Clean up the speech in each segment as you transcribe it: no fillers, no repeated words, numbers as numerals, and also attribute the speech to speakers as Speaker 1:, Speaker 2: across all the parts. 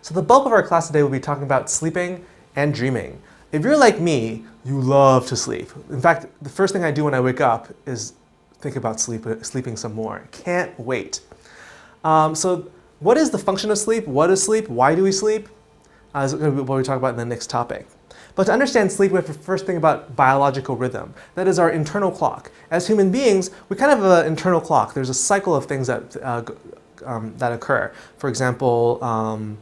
Speaker 1: So the bulk of our class today will be talking about sleeping and dreaming. If you're like me, you love to sleep. In fact, the first thing I do when I wake up is think about sleeping some more. Can't wait. So what is the function of sleep? What is sleep? Why do we sleep? Is going to be what we talk about in the next topic. But to understand sleep, we have to first think about biological rhythm. That is our internal clock. As human beings, we kind of have an internal clock. There's a cycle of things that occur. For example,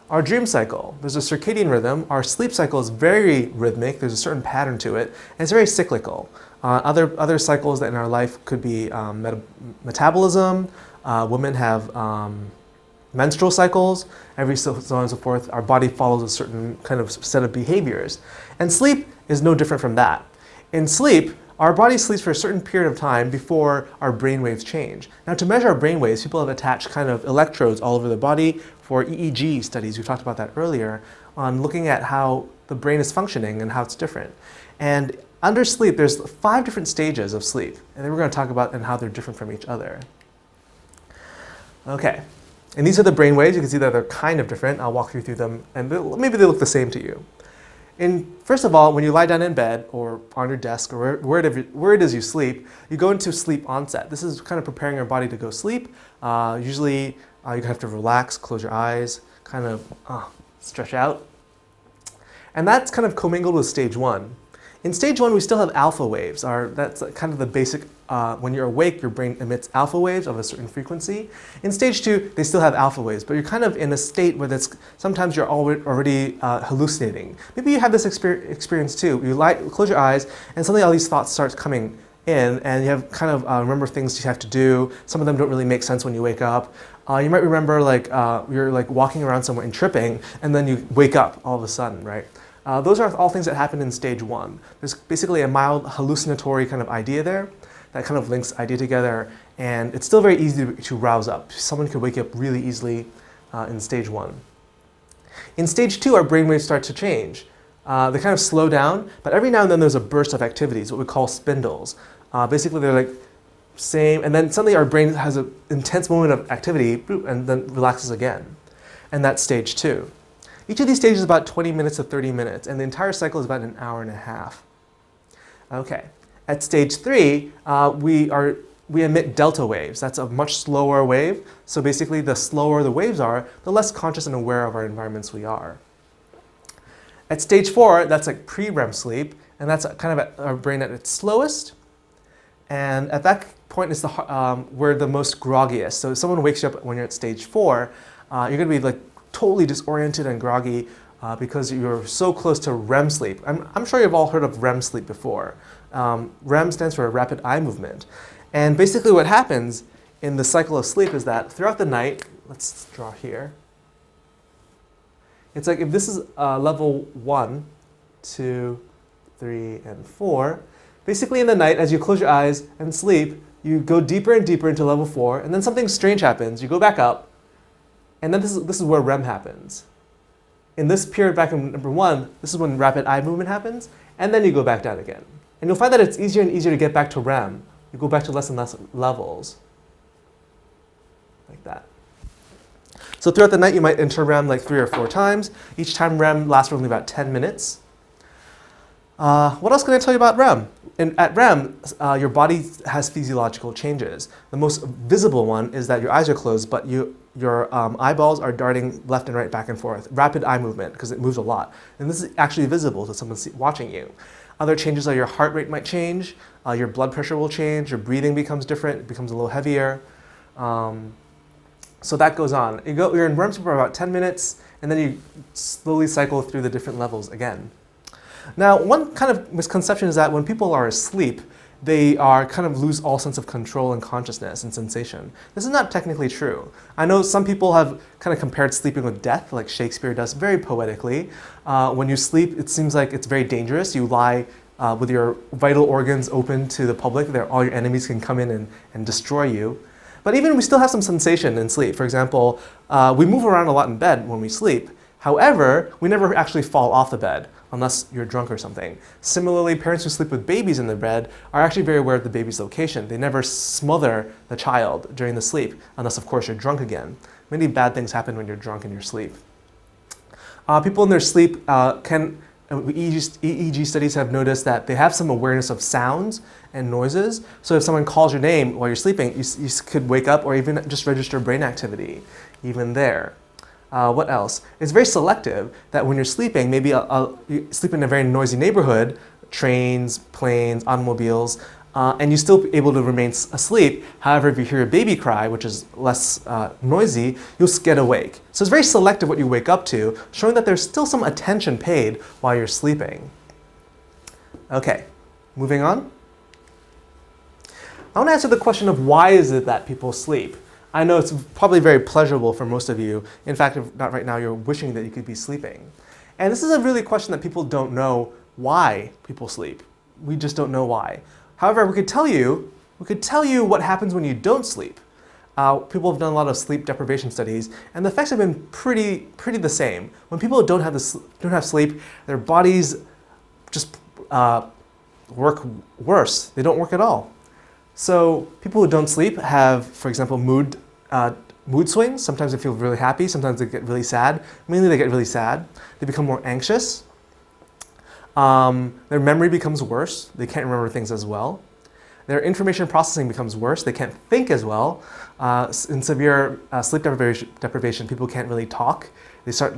Speaker 1: our dream cycle. There's a circadian rhythm. Our sleep cycle is very rhythmic. There's a certain pattern to it, and it's very cyclical. Other cycles that in our life could be metabolism. Women have menstrual cycles, so on and so forth. Our body follows a certain kind of set of behaviors. And sleep is no different from that. In sleep, our body sleeps for a certain period of time before our brain waves change. Now, to measure our brain waves, people have attached kind of electrodes all over the body for EEG studies. We talked about that earlier, on looking at how the brain is functioning and how it's different. And under sleep, there's 5 different stages of sleep. And then we're going to talk about and how they're different from each other. Okay. And these are the brain waves. You can see that they're kind of different. I'll walk you through them, and maybe they look the same to you. First of all, when you lie down in bed or on your desk or where it is you sleep, you go into sleep onset. This is kind of preparing your body to go sleep. Usually, you have to relax, close your eyes, kind of stretch out. And that's kind of commingled with stage 1. In stage 1, we still have alpha waves. That's kind of the basic, when you're awake, your brain emits alpha waves of a certain frequency. In stage 2, they still have alpha waves, but you're kind of in a state where sometimes you're already hallucinating. Maybe you have this experience too. You close your eyes, and suddenly all these thoughts start coming in, and you have kind of remember things you have to do. Some of them don't really make sense when you wake up. You might remember you're walking around somewhere and tripping, and then you wake up all of a sudden, right? Those are all things that happen in stage 1. There's basically a mild hallucinatory kind of idea there that kind of links idea together, and it's still very easy to rouse up. Someone could wake up really easily in stage 1. In stage 2, our brainwaves start to change. They kind of slow down, but every now and then there's a burst of activities, what we call spindles. Basically, they're like same, and then suddenly our brain has an intense moment of activity, and then relaxes again. And that's stage 2. Each of these stages is about 20 minutes to 30 minutes, and the entire cycle is about an hour and a half. Okay. At stage 3, we emit delta waves. That's a much slower wave. So basically, the slower the waves are, the less conscious and aware of our environments we are. At stage 4, that's like pre-REM sleep, and that's kind of our brain at its slowest. And at that point is we're the most groggiest. So if someone wakes you up when you're at stage 4, you're going to be totally disoriented and groggy because you're so close to REM sleep. I'm sure you've all heard of REM sleep before. REM stands for rapid eye movement. And basically what happens in the cycle of sleep is that throughout the night, let's draw here. It's like if this is level 1, 2, 3, and 4, basically in the night as you close your eyes and sleep, you go deeper and deeper into level 4, and then something strange happens. You go back up, and then this is where REM happens. In this period back in number 1, this is when rapid eye movement happens, and then you go back down again. And you'll find that it's easier and easier to get back to REM. You go back to less and less levels, like that. So throughout the night, you might enter REM 3 or 4 times. Each time REM lasts for only about 10 minutes. What else can I tell you about REM? At REM, your body has physiological changes. The most visible one is that your eyes are closed, but your eyeballs are darting left and right, back and forth. Rapid eye movement, because it moves a lot. And this is actually visible to someone watching you. Other changes are your heart rate might change, your blood pressure will change, your breathing becomes different, it becomes a little heavier. So that goes on. You're in REM sleep for about 10 minutes, and then you slowly cycle through the different levels again. Now, one kind of misconception is that when people are asleep, they kind of lose all sense of control and consciousness and sensation. This is not technically true. I know some people have kind of compared sleeping with death, like Shakespeare does very poetically. When you sleep, it seems like it's very dangerous. You lie with your vital organs open to the public. All your enemies can come in and destroy you. But even we still have some sensation in sleep. For example, we move around a lot in bed when we sleep. However, we never actually fall off the bed unless you're drunk or something. Similarly, parents who sleep with babies in their bed are actually very aware of the baby's location. They never smother the child during the sleep, unless of course you're drunk again. Many bad things happen when you're drunk in your sleep. People in their sleep EEG studies have noticed that they have some awareness of sounds and noises. So if someone calls your name while you're sleeping, you could wake up or even just register brain activity, even there. What else? It's very selective that when you're sleeping, maybe you sleep in a very noisy neighborhood, trains, planes, automobiles, and you're still able to remain asleep. However, if you hear a baby cry, which is less noisy, you'll get awake. So it's very selective what you wake up to, showing that there's still some attention paid while you're sleeping. Okay, moving on. I want to answer the question of why is it that people sleep? I know it's probably very pleasurable for most of you. In fact, if not right now, you're wishing that you could be sleeping. And this is a really question that people don't know why people sleep. We just don't know why. However, we could tell you what happens when you don't sleep. People have done a lot of sleep deprivation studies, and the effects have been pretty the same. When people don't have sleep, their bodies just work worse. They don't work at all. So people who don't sleep have, for example, mood swings. Sometimes they feel really happy, sometimes they get really sad. Mainly they get really sad. They become more anxious. Their memory becomes worse. They can't remember things as well. Their information processing becomes worse. They can't think as well. In severe sleep deprivation, people can't really talk. They start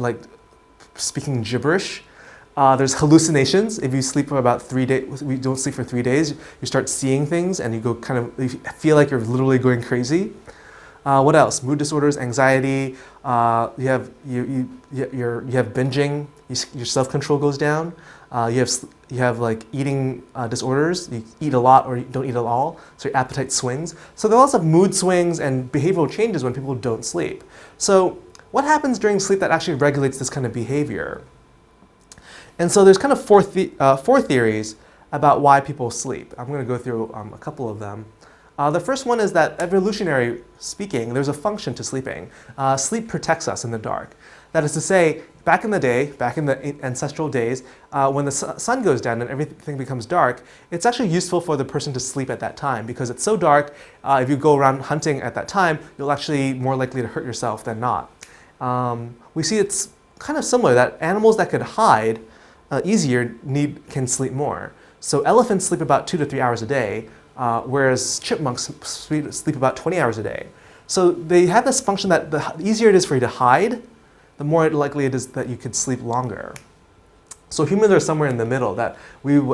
Speaker 1: speaking gibberish. There's hallucinations. If you sleep for about 3 days, we don't sleep for 3 days, you start seeing things and you feel like you're literally going crazy. What else? Mood disorders, anxiety. You have binging. Your self-control goes down. You have eating disorders. You eat a lot or you don't eat at all, so your appetite swings. So there are lots of mood swings and behavioral changes when people don't sleep. So what happens during sleep that actually regulates this kind of behavior? And so there's kind of four theories about why people sleep. I'm going to go through a couple of them. The first one is that, evolutionary speaking, there's a function to sleeping. Sleep protects us in the dark. That is to say, back in the ancestral days, when the sun goes down and everything becomes dark, it's actually useful for the person to sleep at that time because it's so dark. If you go around hunting at that time, you'll actually more likely to hurt yourself than not. We see it's kind of similar that animals that could hide easier can sleep more. So elephants sleep about 2 to 3 hours a day, whereas chipmunks sleep about 20 hours a day. So they have this function that the easier it is for you to hide, the more likely it is that you could sleep longer. So humans are somewhere in the middle, that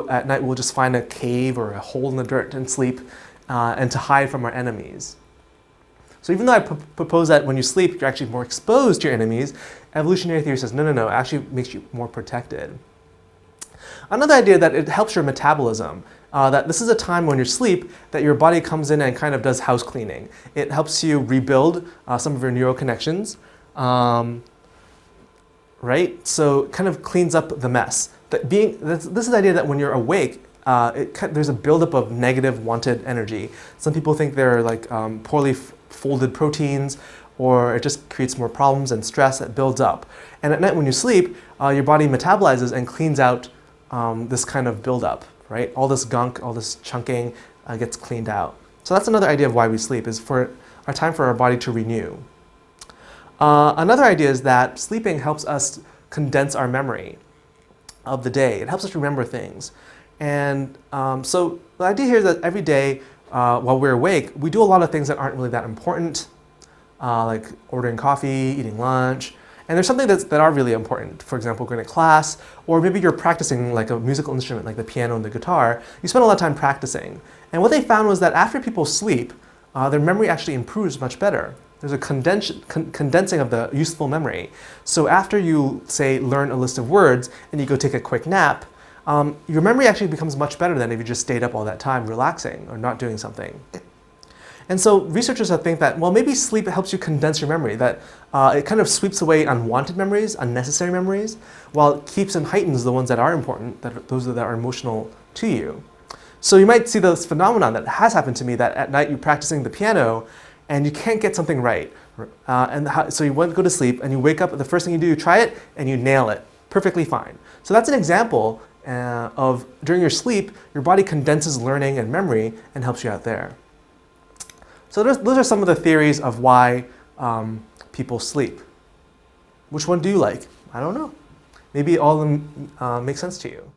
Speaker 1: at night we'll just find a cave or a hole in the dirt and sleep and to hide from our enemies. So even though I propose that when you sleep you're actually more exposed to your enemies, evolutionary theory says no, it actually makes you more protected. Another idea that it helps your metabolism, that this is a time when you sleep that your body comes in and kind of does house cleaning. It helps you rebuild some of your neural connections, right? So it kind of cleans up the mess. This is the idea that when you're awake, there's a buildup of negative wanted energy. Some people think they're poorly folded proteins, or it just creates more problems and stress that builds up. And at night when you sleep, your body metabolizes and cleans out this kind of buildup, right? All this gunk, all this chunking gets cleaned out. So that's another idea of why we sleep, is for a time for our body to renew. Another idea is that sleeping helps us condense our memory of the day. It helps us remember things. And so the idea here is that every day while we're awake, we do a lot of things that aren't really that important, like ordering coffee, eating lunch. And there's something that are really important. For example, going to class, or maybe you're practicing like a musical instrument like the piano and the guitar. You spend a lot of time practicing. And what they found was that after people sleep, their memory actually improves much better. There's a condensing of the useful memory. So after you, say, learn a list of words and you go take a quick nap, your memory actually becomes much better than if you just stayed up all that time relaxing or not doing something. And so researchers think that, well, maybe sleep helps you condense your memory, that it kind of sweeps away unwanted memories, unnecessary memories, while it keeps and heightens the ones that are important, those that are emotional to you. So you might see this phenomenon that has happened to me, that at night you're practicing the piano and you can't get something right. So you go to sleep and you wake up, the first thing you do, you try it and you nail it perfectly fine. So that's an example of during your sleep, your body condenses learning and memory and helps you out there. So those are some of the theories of why people sleep. Which one do you like? I don't know. Maybe all of them make sense to you.